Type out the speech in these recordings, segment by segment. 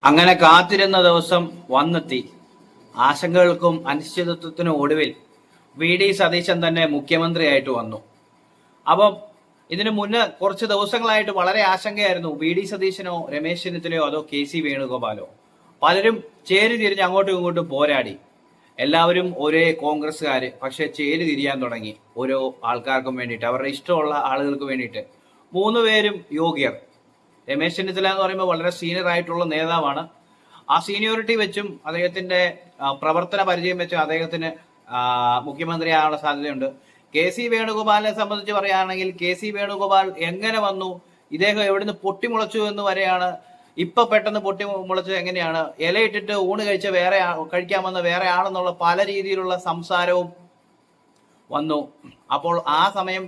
അങ്ങനെ കാത്തിരുന്ന ദിവസം വന്നെത്തി. ആശങ്കകൾക്കും അനിശ്ചിതത്വത്തിനും ഒടുവിൽ വി.ഡി. സതീശൻ തന്നെ മുഖ്യമന്ത്രിയായിട്ട് വന്നു. അപ്പം ഇതിനു മുന്നേ കുറച്ച് ദിവസങ്ങളായിട്ട് വളരെ ആശങ്കയായിരുന്നു. വി.ഡി. സതീശനോ രമേശ് ചെന്നിത്തലയോ അതോ കെ.സി. വേണുഗോപാലോ? പലരും ചേരി തിരിഞ്ഞ് അങ്ങോട്ടും ഇങ്ങോട്ടും പോരാടി. എല്ലാവരും ഒരേ കോൺഗ്രസ്സുകാര്, പക്ഷെ ചേരി തിരിയാൻ തുടങ്ങി. ഓരോ ആൾക്കാർക്കും വേണ്ടിയിട്ട്, അവരുടെ ഇഷ്ടമുള്ള ആളുകൾക്ക് വേണ്ടിയിട്ട്. മൂന്ന് പേരും യോഗ്യർ. രമേശ് ചെന്നിത്തല എന്ന് പറയുമ്പോൾ വളരെ സീനിയർ ആയിട്ടുള്ള നേതാവാണ്. ആ സീനിയോറിറ്റി വെച്ചും അദ്ദേഹത്തിന്റെ പ്രവർത്തന പരിചയം വെച്ചും അദ്ദേഹത്തിന് മുഖ്യമന്ത്രിയാകാനുള്ള സാധ്യതയുണ്ട്. കെ.സി. വേണുഗോപാലിനെ സംബന്ധിച്ച് പറയുകയാണെങ്കിൽ കെ.സി. വേണുഗോപാൽ എങ്ങനെ വന്നു, ഇദ്ദേഹം എവിടുന്ന് പൊട്ടിമുളച്ചു എന്ന് വരെയാണ്. ഇപ്പൊ പെട്ടെന്ന് പൊട്ടിമുളച്ചത് എങ്ങനെയാണ്, ഇലയിട്ടിട്ട് ഊണ് കഴിക്കാമെന്ന് വേറെ ആളെന്നുള്ള പല രീതിയിലുള്ള സംസാരവും വന്നു. അപ്പോൾ ആ സമയം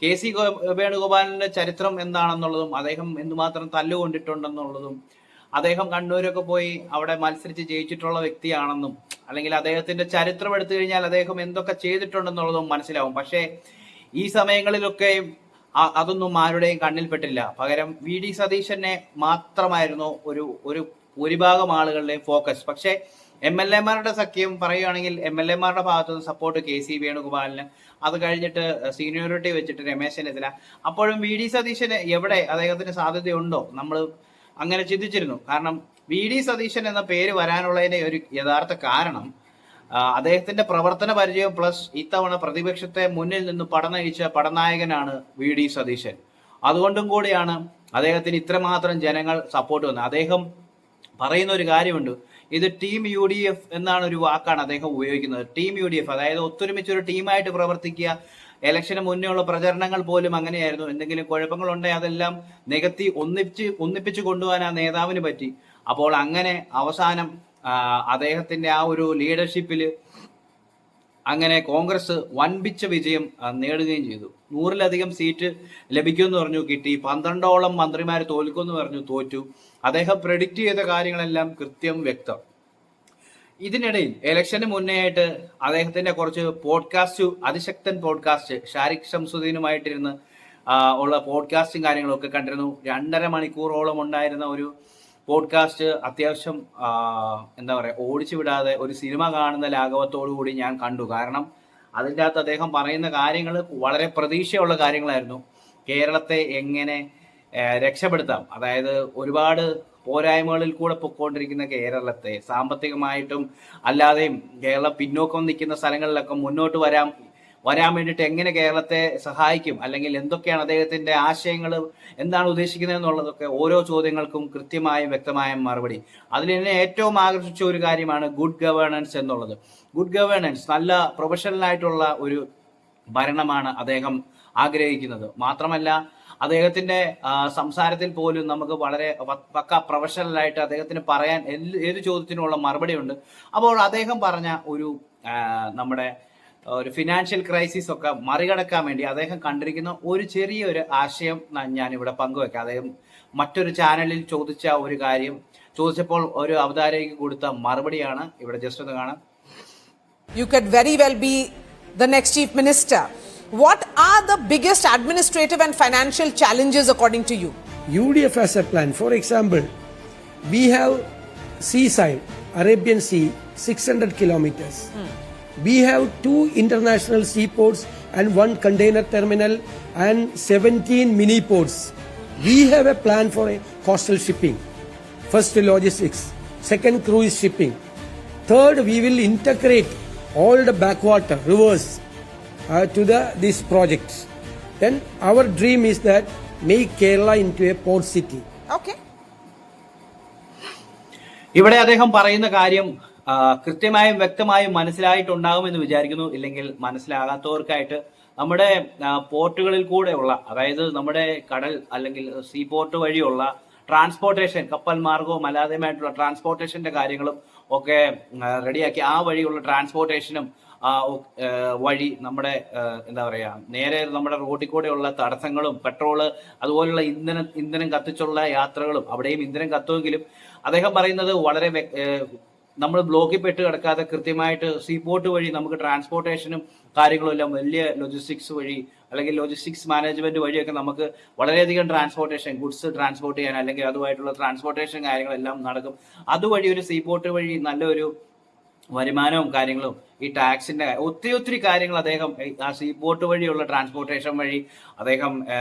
കെ.സി. വേണുഗോപാലിന്റെ ചരിത്രം എന്താണെന്നുള്ളതും അദ്ദേഹം എന്തുമാത്രം തല്ലുകൊണ്ടിട്ടുണ്ടെന്നുള്ളതും അദ്ദേഹം കണ്ണൂരൊക്കെ പോയി അവിടെ മത്സരിച്ച് ജയിച്ചിട്ടുള്ള വ്യക്തിയാണെന്നും അല്ലെങ്കിൽ അദ്ദേഹത്തിന്റെ ചരിത്രം എടുത്തു കഴിഞ്ഞാൽ അദ്ദേഹം എന്തൊക്കെ ചെയ്തിട്ടുണ്ടെന്നുള്ളതും മനസ്സിലാവും. പക്ഷേ ഈ സമയങ്ങളിലൊക്കെ അതൊന്നും ആരുടെയും കണ്ണിൽപ്പെട്ടില്ല. പകരം വി.ഡി. സതീശനെ മാത്രമായിരുന്നു ഒരു ഭൂരിഭാഗം ആളുകളുടെയും ഫോക്കസ്. പക്ഷേ എം.എൽ.എമാരുടെ സഖ്യം പറയുകയാണെങ്കിൽ എം.എൽ.എമാരുടെ ഭാഗത്തുനിന്ന് സപ്പോർട്ട് കെ.സി. വേണുഗോപാലിന്, അത് കഴിഞ്ഞിട്ട് സീനിയോറിറ്റി വെച്ചിട്ട് രമേശ് ചെന്നിത്തല. അപ്പോഴും വി.ഡി. സതീശന് എവിടെ അദ്ദേഹത്തിന് സാധ്യതയുണ്ടോ നമ്മൾ അങ്ങനെ ചിന്തിച്ചിരുന്നു. കാരണം വി.ഡി. സതീശൻ എന്ന പേര് വരാനുള്ളതിന്റെ ഒരു യഥാർത്ഥ കാരണം അദ്ദേഹത്തിന്റെ പ്രവർത്തന പരിചയം പ്ലസ് ഇത്തവണ പ്രതിപക്ഷത്തെ മുന്നിൽ നിന്ന് പടനയിച്ച പടനായകനാണ് വി.ഡി. സതീശൻ. അതുകൊണ്ടും കൂടിയാണ് അദ്ദേഹത്തിന് ഇത്രമാത്രം ജനങ്ങൾ സപ്പോർട്ട് വന്നത്. അദ്ദേഹം പറയുന്ന ഒരു കാര്യമുണ്ട്, ഇത് ടീം UDF എന്നാണ് ഒരു വാക്കാണ് അദ്ദേഹം ഉപയോഗിക്കുന്നത്. ടീം UDF, അതായത് ഒത്തൊരുമിച്ച് ഒരു ടീമായിട്ട് പ്രവർത്തിക്കുക. ഇലക്ഷന് മുന്നേ ഉള്ള പ്രചരണങ്ങൾ പോലും അങ്ങനെയായിരുന്നു. എന്തെങ്കിലും കുഴപ്പങ്ങളുണ്ടെങ്കിൽ അതെല്ലാം നികത്തി ഒന്നിപ്പിച്ച് കൊണ്ടുപോകാൻ ആ നേതാവിന് പറ്റി. അപ്പോൾ അങ്ങനെ അവസാനം അദ്ദേഹത്തിന്റെ ആ ഒരു ലീഡർഷിപ്പില് അങ്ങനെ കോൺഗ്രസ് വൻപിച്ച വിജയം നേടുകയും ചെയ്തു. 100-ലധികം സീറ്റ് ലഭിക്കുമെന്ന് പറഞ്ഞു, കിട്ടി. 12ഓളം മന്ത്രിമാർ തോൽക്കുമെന്ന് പറഞ്ഞു, തോറ്റു. അദ്ദേഹം പ്രെഡിക്റ്റ് ചെയ്ത കാര്യങ്ങളെല്ലാം കൃത്യം വ്യക്തം. ഇതിനിടയിൽ ഇലക്ഷന് മുന്നേ ആയിട്ട് അദ്ദേഹത്തിന്റെ കുറച്ച് പോഡ്കാസ്റ്റ്, അതിശക്തൻ പോഡ്കാസ്റ്റ് ഷാരിഖ് ഷംസുദ്ദീനുമായിട്ടിരുന്ന് ഉള്ള പോഡ്കാസ്റ്റും കാര്യങ്ങളൊക്കെ കണ്ടിരുന്നു. 2.5 മണിക്കൂറോളം ഉണ്ടായിരുന്ന ഒരു പോഡ്കാസ്റ്റ് അത്യാവശ്യം എന്താ പറയുക, ഓടിച്ചു വിടാതെ ഒരു സിനിമ കാണുന്ന ലാഘവത്തോടു കൂടി ഞാൻ കണ്ടു. കാരണം അതിൻ്റെ അകത്ത് അദ്ദേഹം പറയുന്ന കാര്യങ്ങൾ വളരെ പ്രതീക്ഷയുള്ള കാര്യങ്ങളായിരുന്നു. കേരളത്തെ എങ്ങനെ രക്ഷപ്പെടുത്താം, അതായത് ഒരുപാട് പോരായ്മകളിൽ കൂടെ പൊയ്ക്കൊണ്ടിരിക്കുന്ന കേരളത്തെ സാമ്പത്തികമായിട്ടും അല്ലാതെയും കേരളം പിന്നോക്കം നിൽക്കുന്ന സ്ഥലങ്ങളിലൊക്കെ മുന്നോട്ട് വരാൻ വേണ്ടിയിട്ട് എങ്ങനെ കേരളത്തെ സഹായിക്കും, അല്ലെങ്കിൽ എന്തൊക്കെയാണ് അദ്ദേഹത്തിന്റെ ആശയങ്ങൾ, എന്താണ് ഉദ്ദേശിക്കുന്നത് എന്നുള്ളതൊക്കെ ഓരോ ചോദ്യങ്ങൾക്കും കൃത്യമായും വ്യക്തമായും മറുപടി. അതിൽ എന്നെ ഏറ്റവും ആകർഷിച്ച ഒരു കാര്യമാണ് ഗുഡ് ഗവേണൻസ് എന്നുള്ളത്. ഗുഡ് ഗവേണൻസ്, നല്ല പ്രൊഫഷണൽ ആയിട്ടുള്ള ഒരു ഭരണമാണ് അദ്ദേഹം ആഗ്രഹിക്കുന്നത്. മാത്രമല്ല അദ്ദേഹത്തിന്റെ സംസാരത്തിൽ പോലും നമുക്ക് വളരെ പക്ക പ്രൊഫഷണലായിട്ട് അദ്ദേഹത്തിന് പറയാൻ ഏത് ചോദ്യത്തിനുള്ള മറുപടി ഉണ്ട്. അപ്പോൾ അദ്ദേഹം പറഞ്ഞ ഒരു നമ്മുടെ ഒരു ഫിനാൻഷ്യൽ ക്രൈസിസ് ഒക്കെ മറികടക്കാൻ വേണ്ടി അദ്ദേഹം കണ്ടിരിക്കുന്ന ഒരു ചെറിയൊരു ആശയം ഞാനിവിടെ പങ്കുവെക്കാം. അദ്ദേഹം മറ്റൊരു ചാനലിൽ ചോദിച്ച ഒരു കാര്യം ചോദിച്ചപ്പോൾ ഒരു അവതാരകയ്ക്ക് കൊടുത്ത മറുപടിയാണ് ഇവിടെ ജസ്റ്റ് ഒന്ന് കാണാം. You could very well be the next chief minister. What are the biggest administrative and financial challenges according to you? UDF has a plan. For example, we have seaside, Arabian Sea, 600 kilometers. We have 2 international seaports and 1 container terminal and 17 mini ports. We have a plan for a coastal shipping. First, logistics. Second, cruise shipping. Third, we will integrate all the backwater rivers to these projects. Then our dream is that make Kerala into a port city. Okay. ഇവിടെ അദ്ദേഹം പറയുന്ന കാര്യം കൃത്യമായും വ്യക്തമായും മനസ്സിലായിട്ടുണ്ടാകുമെന്ന് വിചാരിക്കുന്നു. ഇല്ലെങ്കിൽ മനസ്സിലാകാത്തവർക്കായിട്ട് നമ്മുടെ പോർട്ടുകളിൽ കൂടെയുള്ള, അതായത് നമ്മുടെ കടൽ അല്ലെങ്കിൽ സീ പോർട്ട് വഴിയുള്ള ട്രാൻസ്പോർട്ടേഷൻ, കപ്പൽ മാർഗവും അല്ലാതെയുമായിട്ടുള്ള ട്രാൻസ്പോർട്ടേഷന്റെ കാര്യങ്ങളും ഒക്കെ റെഡിയാക്കി ആ വഴിയുള്ള ട്രാൻസ്പോർട്ടേഷനും വഴി നമ്മുടെ എന്താ പറയാ, നേരെ നമ്മുടെ റോഡിൽ കൂടെയുള്ള തടസ്സങ്ങളും പെട്രോള് അതുപോലുള്ള ഇന്ധനം കത്തിച്ചുള്ള യാത്രകളും, അവിടെയും ഇന്ധനം കത്തുമെങ്കിലും അദ്ദേഹം പറയുന്നത് വളരെ നമ്മൾ ബ്ലോക്കിൽ പെട്ട് കിടക്കാതെ കൃത്യമായിട്ട് സീപോർട്ട് വഴി നമുക്ക് ട്രാൻസ്പോർട്ടേഷനും കാര്യങ്ങളും എല്ലാം വലിയ ലോജിസ്റ്റിക്സ് വഴി അല്ലെങ്കിൽ ലോജിസ്റ്റിക്സ് മാനേജ്മെന്റ് വഴിയൊക്കെ നമുക്ക് വളരെയധികം ട്രാൻസ്പോർട്ടേഷൻ ഗുഡ്സ് ട്രാൻസ്പോർട്ട് ചെയ്യാൻ അല്ലെങ്കിൽ അതുമായിട്ടുള്ള ട്രാൻസ്പോർട്ടേഷൻ കാര്യങ്ങളെല്ലാം നടക്കും. അതുവഴി ഒരു സീപോർട്ട് വഴി നല്ലൊരു വരുമാനവും കാര്യങ്ങളും ഈ ടാക്സിന്റെ ഒത്തിരി കാര്യങ്ങൾ അദ്ദേഹം ആ സീപോർട്ട് വഴിയുള്ള ട്രാൻസ്പോർട്ടേഷൻ വഴി അദ്ദേഹം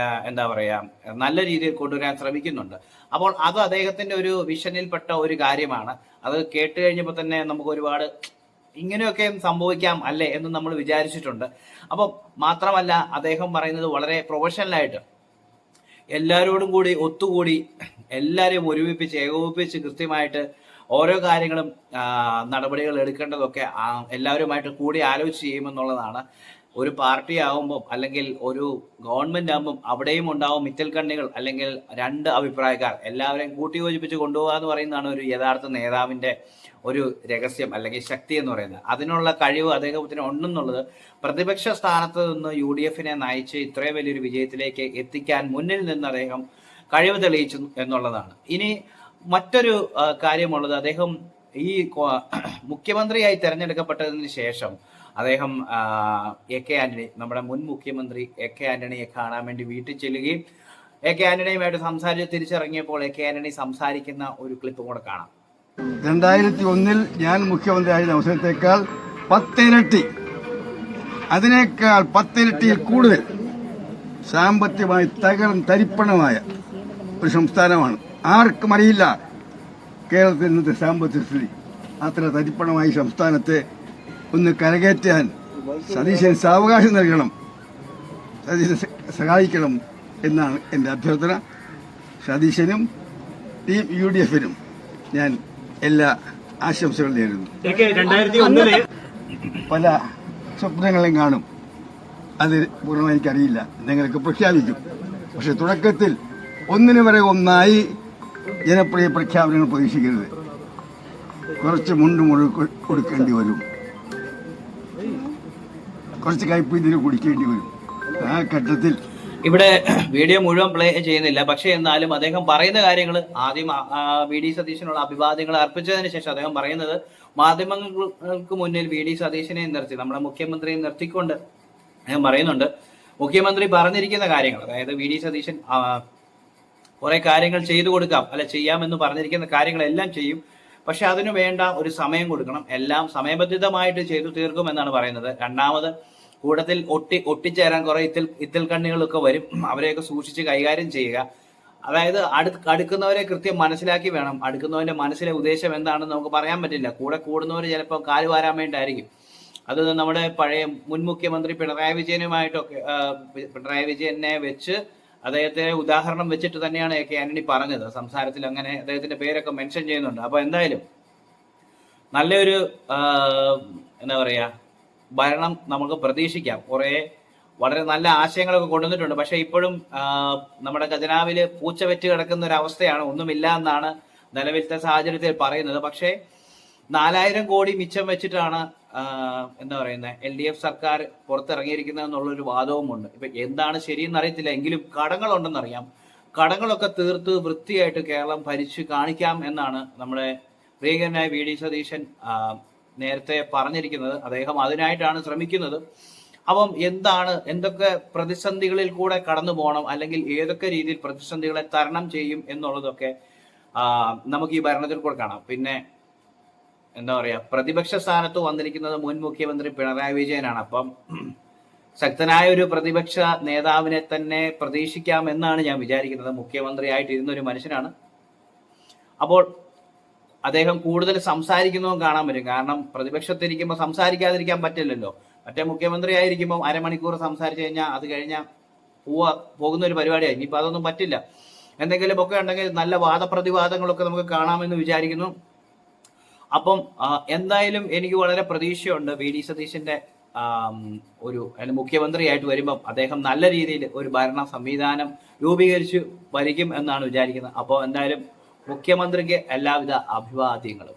എന്താ പറയാ നല്ല രീതിയിൽ കൊണ്ടുവരാൻ ശ്രമിക്കുന്നുണ്ട്. അപ്പോൾ അത് അദ്ദേഹത്തിന്റെ ഒരു വിഷനിൽപ്പെട്ട ഒരു കാര്യമാണ്. അത് കേട്ട് കഴിഞ്ഞപ്പോൾ തന്നെ നമുക്ക് ഒരുപാട് ഇങ്ങനെയൊക്കെ സംഭവിക്കാം അല്ലേ എന്ന് നമ്മൾ വിചാരിച്ചിട്ടുണ്ട്. അപ്പം മാത്രമല്ല അദ്ദേഹം പറയുന്നത് വളരെ പ്രൊഫഷണലായിട്ട് എല്ലാവരോടും കൂടി ഒത്തുകൂടി എല്ലാവരെയും ഒരുമിപ്പിച്ച് ഏകോപിപ്പിച്ച് കൃത്യമായിട്ട് ഓരോ കാര്യങ്ങളും നടപടികൾ എടുക്കേണ്ടതൊക്കെ എല്ലാവരുമായിട്ട് കൂടി ആലോചിച്ച് ചെയ്യുമെന്നുള്ളതാണ്. ഒരു പാർട്ടി ആവുമ്പം അല്ലെങ്കിൽ ഒരു ഗവൺമെന്റ് ആകുമ്പം അവിടെയും ഉണ്ടാവും മിത്തൽക്കണ്ണികൾ അല്ലെങ്കിൽ രണ്ട് അഭിപ്രായക്കാർ എല്ലാവരെയും കൂട്ടിയോജിപ്പിച്ച് കൊണ്ടുപോകുക എന്ന് പറയുന്നതാണ് ഒരു യഥാർത്ഥ നേതാവിന്റെ ഒരു രഹസ്യം അല്ലെങ്കിൽ ശക്തി എന്ന് പറയുന്നത്. അതിനുള്ള കഴിവ് അദ്ദേഹത്തിന് ഉണ്ടെന്നുള്ളത് പ്രതിപക്ഷ സ്ഥാനത്ത് നിന്ന് UDF നയിച്ച് ഇത്രയും വലിയൊരു വിജയത്തിലേക്ക് എത്തിക്കാൻ മുന്നിൽ നിന്ന് അദ്ദേഹം കഴിവ് തെളിയിച്ചു എന്നുള്ളതാണ്. ഇനി മറ്റൊരു കാര്യമുള്ളത്, അദ്ദേഹം ഈ മുഖ്യമന്ത്രിയായി തെരഞ്ഞെടുക്കപ്പെട്ടതിന് ശേഷം അദ്ദേഹം AK ആന്റണി, നമ്മുടെ മുൻ മുഖ്യമന്ത്രി AK ആന്റണിയെ കാണാൻ വേണ്ടി വീട്ടിൽ ചെല്ലുകയും AK ആന്റണിയുമായിട്ട് സംസാരിച്ച് തിരിച്ചിറങ്ങിയപ്പോൾ AK ആന്റണി സംസാരിക്കുന്ന ഒരു ക്ലിപ്പ് കൂടെ കാണാം. 2001 ഞാൻ മുഖ്യമന്ത്രിയായ അവസരത്തേക്കാൾ 10 ഇരട്ടി, അതിനേക്കാൾ 10 ഇരട്ടിയിൽ കൂടുതൽ സാമ്പത്തികമായി തരിപ്പണമായ ഒരു സംസ്ഥാനമാണ്. ആർക്കും അറിയില്ല കേരളത്തിൽ ഇന്നത്തെ സാമ്പത്തിക സ്ഥിതി. അത്ര തരിപ്പണമായി സംസ്ഥാനത്തെ ഒന്ന് കരകയറ്റാൻ സതീശന് സാവകാശം നൽകണം, സതീശനെ സഹായിക്കണം എന്നാണ് എൻ്റെ അഭ്യർത്ഥന. സതീശനും ടീം UDF ഞാൻ എല്ലാ ആശംസകളും നേരുന്നു. പല സ്വപ്നങ്ങളും കാണും, അത് പൂർണ്ണമായി എനിക്കറിയില്ല, നിങ്ങൾക്ക് പ്രഖ്യാപിക്കും. പക്ഷെ തുടക്കത്തിൽ ഒന്നിനു വരെ ഒന്നായി ജനപ്രിയ പ്രഖ്യാപനങ്ങൾ പ്രതീക്ഷിക്കരുത്. കുറച്ച് കൊടുക്കേണ്ടി വരും, കുറച്ച് കൈപ്പീതിന് കുടിക്കേണ്ടി വരും. ആ ഘട്ടത്തിൽ ഇവിടെ വീഡിയോ മുഴുവൻ പ്ലേ ചെയ്യുന്നില്ല, പക്ഷെ എന്നാലും അദ്ദേഹം പറയുന്ന കാര്യങ്ങൾ ആദ്യം VD സതീശനുള്ള അഭിവാദ്യങ്ങൾ അർപ്പിച്ചതിന് ശേഷം അദ്ദേഹം പറയുന്നത് മാധ്യമങ്ങൾക്ക് മുന്നിൽ VD സതീശനെ നിർത്തി നമ്മുടെ മുഖ്യമന്ത്രിയെ നിർത്തിക്കൊണ്ട് അദ്ദേഹം പറയുന്നുണ്ട് മുഖ്യമന്ത്രി പറഞ്ഞിരിക്കുന്ന കാര്യങ്ങൾ, അതായത് VD സതീശൻ കുറെ കാര്യങ്ങൾ ചെയ്തു കൊടുക്കാം അല്ലെ ചെയ്യാമെന്ന് പറഞ്ഞിരിക്കുന്ന കാര്യങ്ങളെല്ലാം ചെയ്യും, പക്ഷെ അതിനു വേണ്ട ഒരു സമയം കൊടുക്കണം, എല്ലാം സമയബന്ധിതമായിട്ട് ചെയ്തു തീർക്കുമെന്നാണ് പറയുന്നത്. രണ്ടാമത് കൂട്ടത്തിൽ ഒട്ടിച്ചേരാൻ കുറെ ഇത്തൽ കണ്ണികളൊക്കെ വരും, അവരെയൊക്കെ സൂക്ഷിച്ച് കൈകാര്യം ചെയ്യുക. അതായത് അടുക്കുന്നവരെ കൃത്യം മനസ്സിലാക്കി വേണം. അടുക്കുന്നവന്റെ മനസ്സിലെ ഉദ്ദേശം എന്താണെന്ന് നമുക്ക് പറയാൻ പറ്റില്ല. കൂടെ കൂടുന്നവർ ചിലപ്പോൾ കാല് വാരാൻ വേണ്ടിയായിരിക്കും. അത് നമ്മുടെ പഴയ മുൻ മുഖ്യമന്ത്രി പിണറായി വിജയനെ വെച്ച് അദ്ദേഹത്തെ ഉദാഹരണം വെച്ചിട്ട് തന്നെയാണ് AK ആന്റണി പറഞ്ഞത്. സംസാരത്തിൽ അങ്ങനെ അദ്ദേഹത്തിന്റെ പേരൊക്കെ മെൻഷൻ ചെയ്യുന്നുണ്ട്. അപ്പൊ എന്തായാലും നല്ലൊരു എന്താ പറയാ ഭരണം നമുക്ക് പ്രതീക്ഷിക്കാം. വളരെ നല്ല ആശയങ്ങളൊക്കെ കൊണ്ടുവന്നിട്ടുണ്ട്. പക്ഷെ ഇപ്പോഴും നമ്മുടെ ഖജനാവില് പൂച്ച വെച്ച് കിടക്കുന്ന ഒരു അവസ്ഥയാണ്, ഒന്നുമില്ല എന്നാണ് നിലവിലത്തെ സാഹചര്യത്തിൽ പറയുന്നത്. പക്ഷേ 4000 കോടി മിച്ചം വെച്ചിട്ടാണ് എന്താ പറയുന്നത് LDF സർക്കാർ പുറത്തിറങ്ങിയിരിക്കുന്നത് എന്നുള്ളൊരു വാദവുമുണ്ട്. ഇപ്പൊ എന്താണ് ശരിയെന്ന് അറിയത്തില്ല, എങ്കിലും കടങ്ങളുണ്ടെന്നറിയാം. കടങ്ങളൊക്കെ തീർത്ത് വൃത്തിയായിട്ട് കേരളം ഭരിച്ചു കാണിക്കാം എന്നാണ് നമ്മുടെ പ്രിയങ്കരനായ VD സതീശൻ നേരത്തെ പറഞ്ഞിരിക്കുന്നത്. അദ്ദേഹം അതിനായിട്ടാണ് ശ്രമിക്കുന്നത്. അപ്പം എന്തൊക്കെ പ്രതിസന്ധികളിൽ കൂടെ കടന്നു പോകണം, അല്ലെങ്കിൽ ഏതൊക്കെ രീതിയിൽ പ്രതിസന്ധികളെ തരണം ചെയ്യും എന്നുള്ളതൊക്കെ നമുക്ക് ഈ ഭരണത്തിൽ കൂടെ കാണാം. പിന്നെ എന്താ പറയാ പ്രതിപക്ഷ സ്ഥാനത്ത് വന്നിരിക്കുന്നത് മുൻ മുഖ്യമന്ത്രി പിണറായി വിജയനാണ്. അപ്പം ശക്തനായ ഒരു പ്രതിപക്ഷ നേതാവിനെ തന്നെ പ്രതീക്ഷിക്കാം എന്നാണ് ഞാൻ വിചാരിക്കുന്നത്. മുഖ്യമന്ത്രിയായിട്ടിരുന്ന ഒരു മനുഷ്യനാണ്. അപ്പോൾ അദ്ദേഹം കൂടുതൽ സംസാരിക്കുന്നതും കാണാൻ പറ്റും. കാരണം പ്രതിപക്ഷത്തിരിക്കുമ്പോൾ സംസാരിക്കാതിരിക്കാൻ പറ്റില്ലല്ലോ. മറ്റേ മുഖ്യമന്ത്രി ആയിരിക്കുമ്പോൾ അരമണിക്കൂർ സംസാരിച്ചു കഴിഞ്ഞാൽ അത് കഴിഞ്ഞാൽ പോകുന്ന ഒരു പരിപാടിയായി. ഇനിയിപ്പോൾ അതൊന്നും പറ്റില്ല. എന്തെങ്കിലുമൊക്കെ ഉണ്ടെങ്കിൽ നല്ല വാദപ്രതിവാദങ്ങളൊക്കെ നമുക്ക് കാണാമെന്ന് വിചാരിക്കുന്നു. അപ്പം എന്തായാലും എനിക്ക് വളരെ പ്രതീക്ഷയുണ്ട് VD സതീശന്റെ ഒരു മുഖ്യമന്ത്രിയായിട്ട് വരുമ്പം അദ്ദേഹം നല്ല രീതിയിൽ ഒരു ഭരണ സംവിധാനം രൂപീകരിച്ച് ഭരിക്കും എന്നാണ് വിചാരിക്കുന്നത്. അപ്പോൾ എന്തായാലും മുഖ്യമന്ത്രിക്ക് എല്ലാവിധ അഭിവാദ്യങ്ങളും.